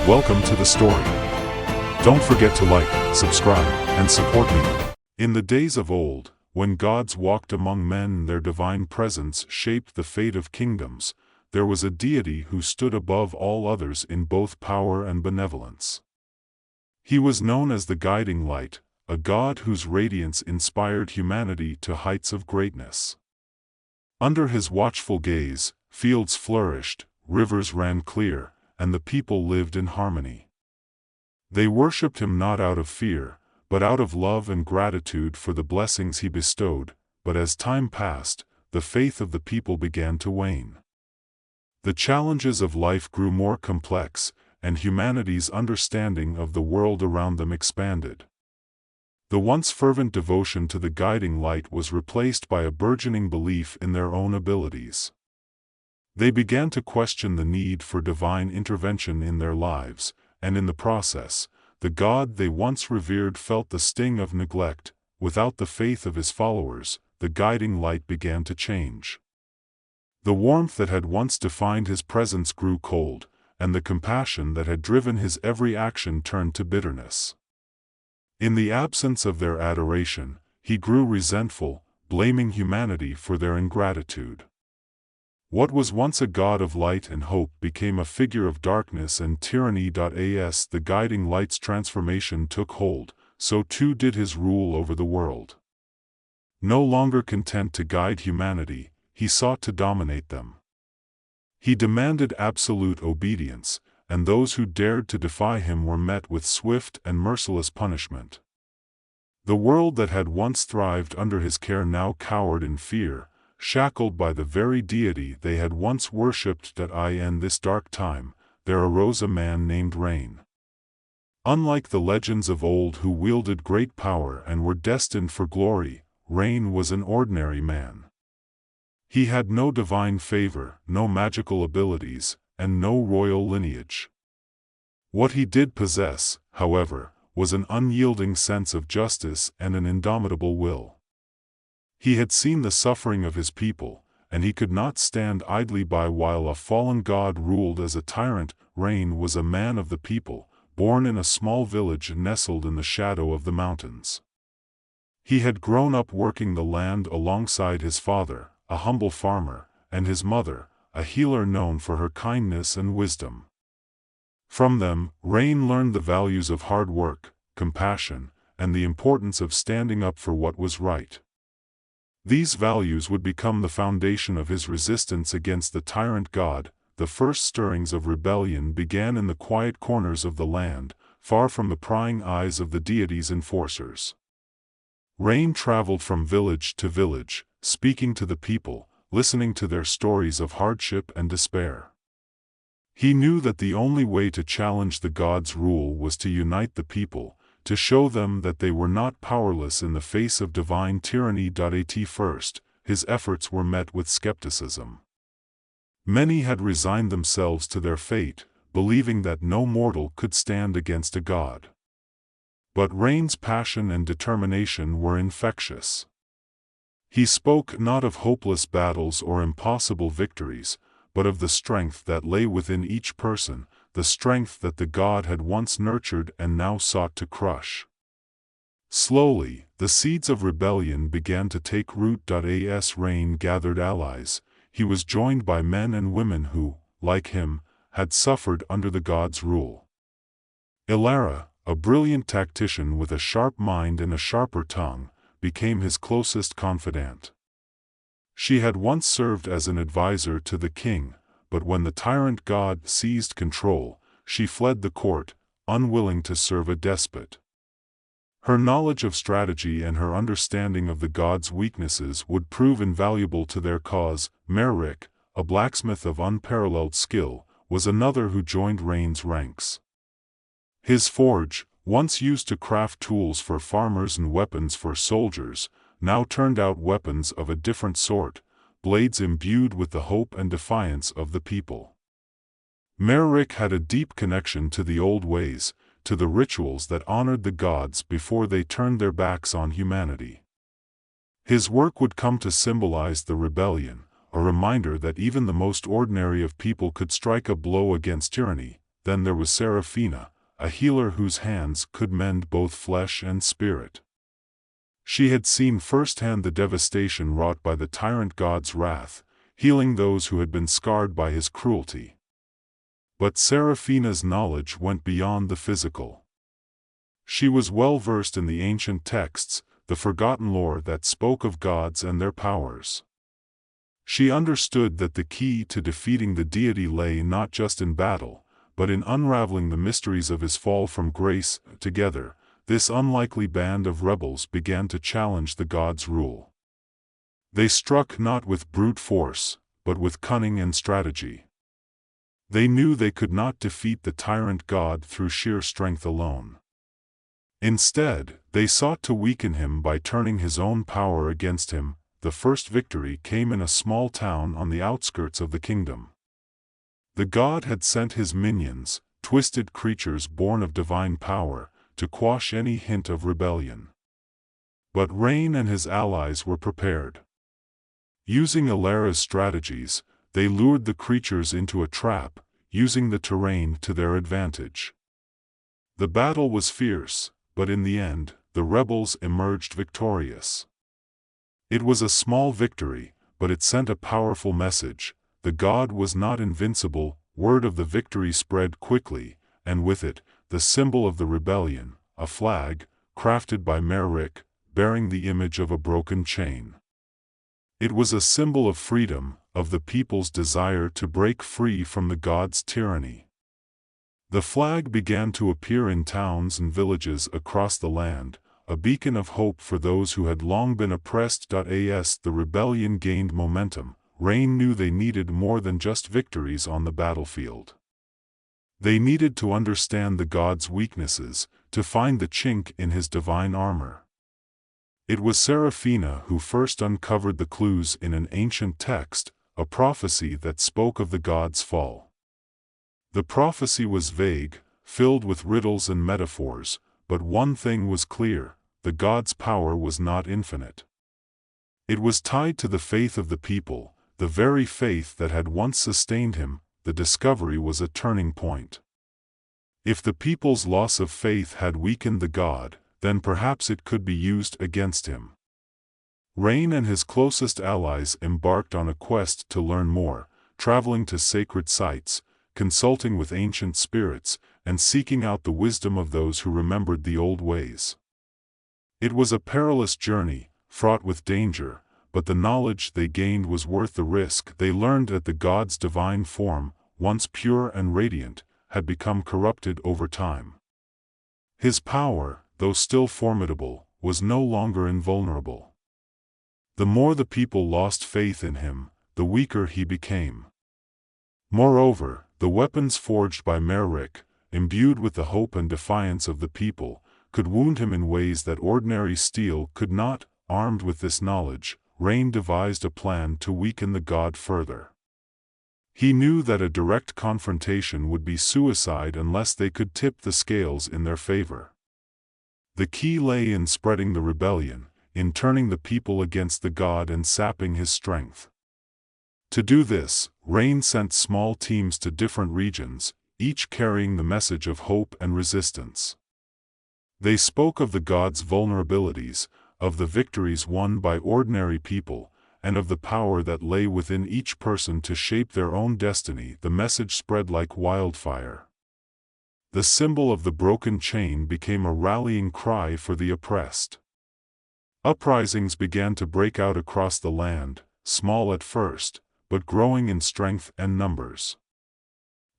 Welcome to the story. Don't forget to like, subscribe, and support me. In the days of old, when gods walked among men and their divine presence shaped the fate of kingdoms, there was a deity who stood above all others in both power and benevolence. He was known as the guiding light, a god whose radiance inspired humanity to heights of greatness. Under his watchful gaze, fields flourished, rivers ran clear, and the people lived in harmony. They worshipped him not out of fear, but out of love and gratitude for the blessings he bestowed, but as time passed, the faith of the people began to wane. The challenges of life grew more complex, and humanity's understanding of the world around them expanded. The once fervent devotion to the guiding light was replaced by a burgeoning belief in their own abilities. They began to question the need for divine intervention in their lives, and in the process, the God they once revered felt the sting of neglect. Without the faith of his followers, the guiding light began to change. The warmth that had once defined his presence grew cold, and the compassion that had driven his every action turned to bitterness. In the absence of their adoration, he grew resentful, blaming humanity for their ingratitude. What was once a god of light and hope became a figure of darkness and tyranny. As the guiding light's transformation took hold, so too did his rule over the world. No longer content to guide humanity, he sought to dominate them. He demanded absolute obedience, and those who dared to defy him were met with swift and merciless punishment. The world that had once thrived under his care now cowered in fear, shackled by the very deity they had once worshipped. In this dark time, there arose a man named Rain. Unlike the legends of old who wielded great power and were destined for glory, Rain was an ordinary man. He had no divine favor, no magical abilities, and no royal lineage. What he did possess, however, was an unyielding sense of justice and an indomitable will. He had seen the suffering of his people, and he could not stand idly by while a fallen god ruled as a tyrant. Rain was a man of the people, born in a small village nestled in the shadow of the mountains. He had grown up working the land alongside his father, a humble farmer, and his mother, a healer known for her kindness and wisdom. From them, Rain learned the values of hard work, compassion, and the importance of standing up for what was right. These values would become the foundation of his resistance against the tyrant god. The first stirrings of rebellion began in the quiet corners of the land, far from the prying eyes of the deity's enforcers. Rain traveled from village to village, speaking to the people, listening to their stories of hardship and despair. He knew that the only way to challenge the god's rule was to unite the people, to show them that they were not powerless in the face of divine tyranny. At first, his efforts were met with skepticism. Many had resigned themselves to their fate, believing that no mortal could stand against a god. But Rain's passion and determination were infectious. He spoke not of hopeless battles or impossible victories, but of the strength that lay within each person, the strength that the god had once nurtured and now sought to crush. Slowly, the seeds of rebellion began to take root. As Rain gathered allies, he was joined by men and women who, like him, had suffered under the god's rule. Ilara, a brilliant tactician with a sharp mind and a sharper tongue, became his closest confidant. She had once served as an advisor to the king, but when the tyrant god seized control, she fled the court, unwilling to serve a despot. Her knowledge of strategy and her understanding of the god's weaknesses would prove invaluable to their cause. Merrick, a blacksmith of unparalleled skill, was another who joined Rain's ranks. His forge, once used to craft tools for farmers and weapons for soldiers, now turned out weapons of a different sort, blades imbued with the hope and defiance of the people. Merrick had a deep connection to the old ways, to the rituals that honored the gods before they turned their backs on humanity. His work would come to symbolize the rebellion, a reminder that even the most ordinary of people could strike a blow against tyranny. then there was Seraphina, a healer whose hands could mend both flesh and spirit. She had seen firsthand the devastation wrought by the tyrant god's wrath, healing those who had been scarred by his cruelty. But Seraphina's knowledge went beyond the physical. She was well versed in the ancient texts, the forgotten lore that spoke of gods and their powers. She understood that the key to defeating the deity lay not just in battle, but in unraveling the mysteries of his fall from grace. Together, this unlikely band of rebels began to challenge the god's rule. They struck not with brute force, but with cunning and strategy. They knew they could not defeat the tyrant god through sheer strength alone. Instead, they sought to weaken him by turning his own power against him. The first victory came in a small town on the outskirts of the kingdom. The god had sent his minions, twisted creatures born of divine power, to quash any hint of rebellion. But Rain and his allies were prepared. Using Alara's strategies, they lured the creatures into a trap, using the terrain to their advantage. The battle was fierce, but in the end, the rebels emerged victorious. It was a small victory, but it sent a powerful message. The god was not invincible. Word of the victory spread quickly, and with it, the symbol of the rebellion, a flag, crafted by Merrick, bearing the image of a broken chain. It was a symbol of freedom, of the people's desire to break free from the god's tyranny. The flag began to appear in towns and villages across the land, a beacon of hope for those who had long been oppressed. As the rebellion gained momentum, Rain knew they needed more than just victories on the battlefield. They needed to understand the god's weaknesses, to find the chink in his divine armor. It was Seraphina who first uncovered the clues in an ancient text, a prophecy that spoke of the god's fall. The prophecy was vague, filled with riddles and metaphors, but one thing was clear: the god's power was not infinite. It was tied to the faith of the people, the very faith that had once sustained him. The discovery was a turning point. If the people's loss of faith had weakened the god, then perhaps it could be used against him. Rain and his closest allies embarked on a quest to learn more, traveling to sacred sites, consulting with ancient spirits, and seeking out the wisdom of those who remembered the old ways. It was a perilous journey, fraught with danger, but the knowledge they gained was worth the risk. They learned that the god's divine form, once pure and radiant, had become corrupted over time. His power, though still formidable, was no longer invulnerable. The more the people lost faith in him, the weaker he became. Moreover, the weapons forged by Merrick, imbued with the hope and defiance of the people, could wound him in ways that ordinary steel could not. Armed with this knowledge, Rain devised a plan to weaken the god further. He knew that a direct confrontation would be suicide unless they could tip the scales in their favor. The key lay in spreading the rebellion, in turning the people against the god and sapping his strength. To do this, Rain sent small teams to different regions, each carrying the message of hope and resistance. They spoke of the god's vulnerabilities, of the victories won by ordinary people, and of the power that lay within each person to shape their own destiny. The message spread like wildfire. The symbol of the broken chain became a rallying cry for the oppressed. Uprisings began to break out across the land, small at first, but growing in strength and numbers.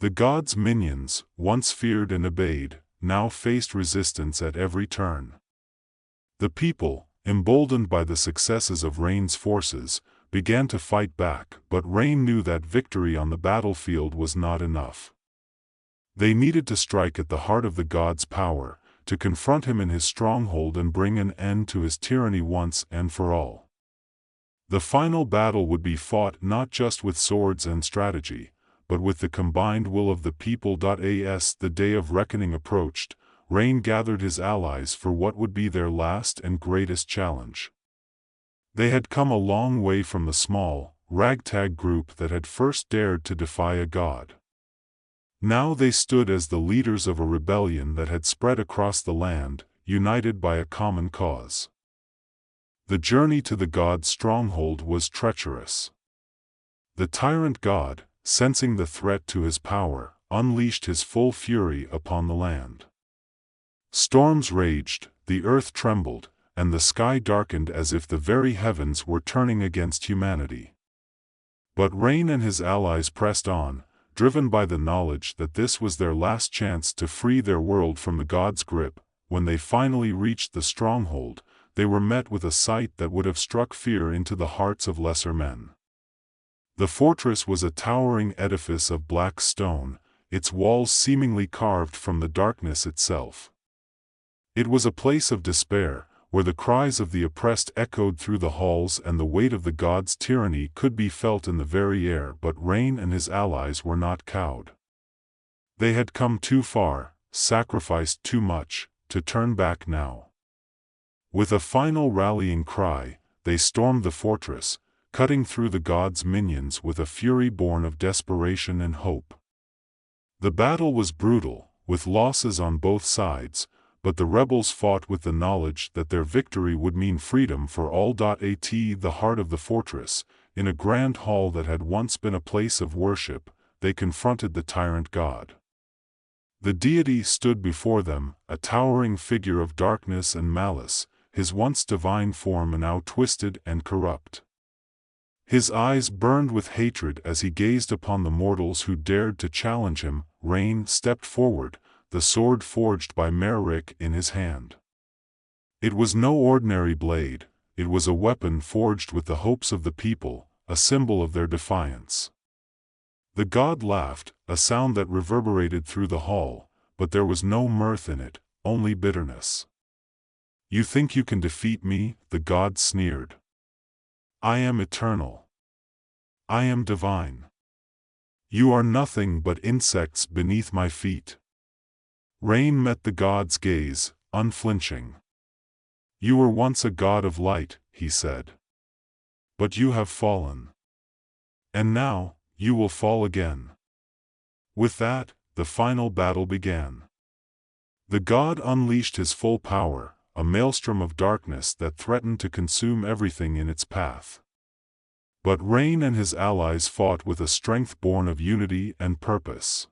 The god's minions, once feared and obeyed, now faced resistance at every turn. The people, emboldened by the successes of Rain's forces, began to fight back, but Rain knew that victory on the battlefield was not enough. They needed to strike at the heart of the god's power, to confront him in his stronghold and bring an end to his tyranny once and for all. The final battle would be fought not just with swords and strategy, but with the combined will of the people. As the day of reckoning approached, Rain gathered his allies for what would be their last and greatest challenge. They had come a long way from the small, ragtag group that had first dared to defy a god. Now they stood as the leaders of a rebellion that had spread across the land, united by a common cause. The journey to the god's stronghold was treacherous. The tyrant god, sensing the threat to his power, unleashed his full fury upon the land. Storms raged, the earth trembled, and the sky darkened as if the very heavens were turning against humanity. But Rain and his allies pressed on, driven by the knowledge that this was their last chance to free their world from the god's grip. When they finally reached the stronghold, they were met with a sight that would have struck fear into the hearts of lesser men. The fortress was a towering edifice of black stone, its walls seemingly carved from the darkness itself. It was a place of despair, where the cries of the oppressed echoed through the halls and the weight of the god's tyranny could be felt in the very air. But Rain and his allies were not cowed. They had come too far, sacrificed too much, to turn back now. With a final rallying cry, they stormed the fortress, cutting through the god's minions with a fury born of desperation and hope. The battle was brutal, with losses on both sides, but the rebels fought with the knowledge that their victory would mean freedom for all. At the heart of the fortress, in a grand hall that had once been a place of worship, they confronted the tyrant god. The deity stood before them, a towering figure of darkness and malice, his once divine form now twisted and corrupt. His eyes burned with hatred as he gazed upon the mortals who dared to challenge him. Rain stepped forward, the sword forged by Merrick in his hand. It was no ordinary blade, it was a weapon forged with the hopes of the people, a symbol of their defiance. The god laughed, a sound that reverberated through the hall, but there was no mirth in it, only bitterness. "You think you can defeat me?" the god sneered. "I am eternal. I am divine. You are nothing but insects beneath my feet." Rain met the god's gaze, unflinching. "You were once a god of light," he said. "But you have fallen. And now, you will fall again." With that, the final battle began. The god unleashed his full power, a maelstrom of darkness that threatened to consume everything in its path. But Rain and his allies fought with a strength born of unity and purpose.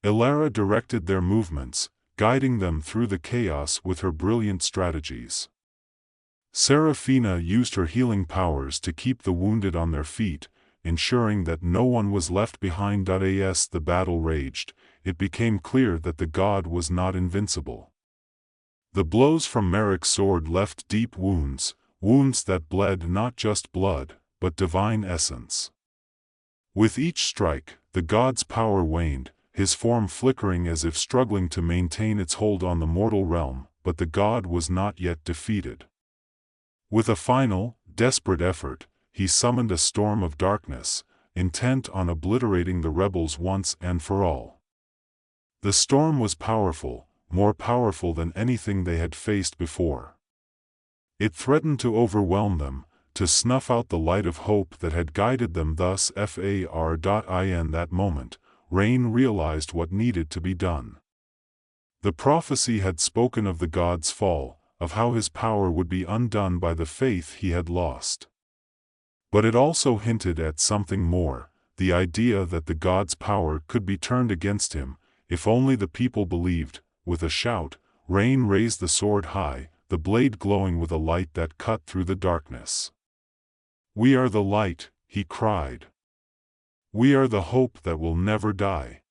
Elara directed their movements, guiding them through the chaos with her brilliant strategies. Seraphina used her healing powers to keep the wounded on their feet, ensuring that no one was left behind. As the battle raged, it became clear that the god was not invincible. The blows from Merrick's sword left deep wounds, wounds that bled not just blood, but divine essence. With each strike, the god's power waned, his form flickering as if struggling to maintain its hold on the mortal realm. But the god was not yet defeated. With a final, desperate effort, he summoned a storm of darkness, intent on obliterating the rebels once and for all. The storm was powerful, more powerful than anything they had faced before. It threatened to overwhelm them, to snuff out the light of hope that had guided them thus far. In that moment, Rain realized what needed to be done. The prophecy had spoken of the god's fall, of how his power would be undone by the faith he had lost. But it also hinted at something more, the idea that the god's power could be turned against him, if only the people believed. With a shout, Rain raised the sword high, the blade glowing with a light that cut through the darkness. "We are the light," he cried. "We are the hope that will never die."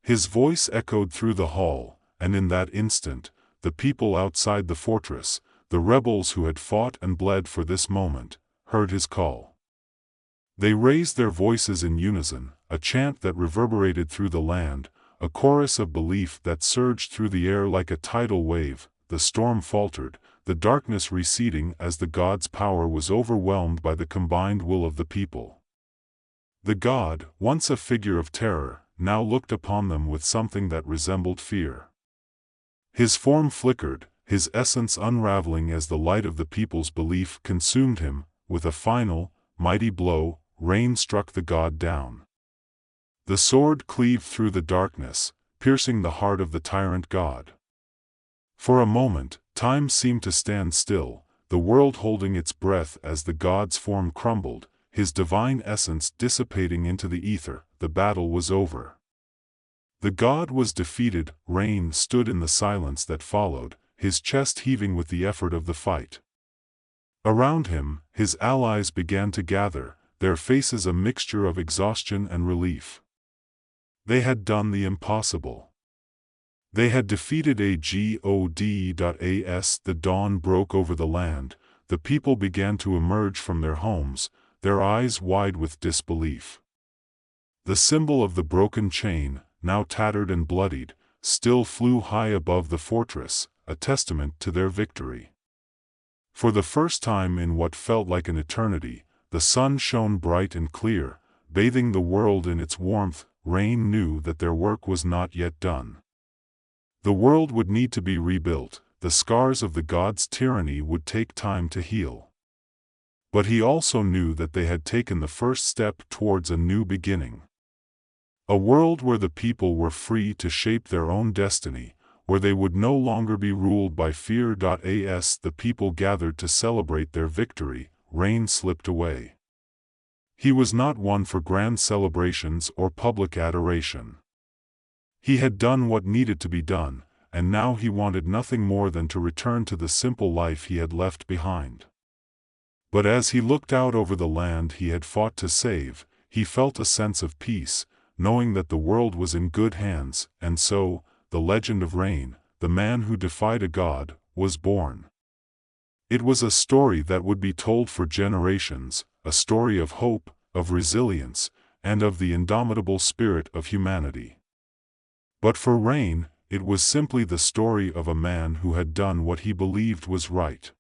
His voice echoed through the hall, and in that instant, the people outside the fortress, the rebels who had fought and bled for this moment, heard his call. They raised their voices in unison, a chant that reverberated through the land, a chorus of belief that surged through the air like a tidal wave. The storm faltered, the darkness receding as the god's power was overwhelmed by the combined will of the people. The god, once a figure of terror, now looked upon them with something that resembled fear. His form flickered, his essence unraveling as the light of the people's belief consumed him. With a final, mighty blow, Rain struck the god down. The sword cleaved through the darkness, piercing the heart of the tyrant god. For a moment, time seemed to stand still, the world holding its breath as the god's form crumbled, his divine essence dissipating into the ether. The battle was over. The god was defeated. Rain stood in the silence that followed, his chest heaving with the effort of the fight. Around him, his allies began to gather, their faces a mixture of exhaustion and relief. They had done the impossible. They had defeated a god. The dawn broke over the land, the people began to emerge from their homes, their eyes wide with disbelief. The symbol of the broken chain, now tattered and bloodied, still flew high above the fortress, a testament to their victory. For the first time in what felt like an eternity, the sun shone bright and clear, bathing the world in its warmth. Rain knew that their work was not yet done. The world would need to be rebuilt, the scars of the god's tyranny would take time to heal. But he also knew that they had taken the first step towards a new beginning. A world where the people were free to shape their own destiny, where they would no longer be ruled by fear. As the people gathered to celebrate their victory, Rain slipped away. He was not one for grand celebrations or public adoration. He had done what needed to be done, and now he wanted nothing more than to return to the simple life he had left behind. But as he looked out over the land he had fought to save, he felt a sense of peace, knowing that the world was in good hands, and so, the legend of Rain, the man who defied a god, was born. It was a story that would be told for generations, a story of hope, of resilience, and of the indomitable spirit of humanity. But for Rain, it was simply the story of a man who had done what he believed was right.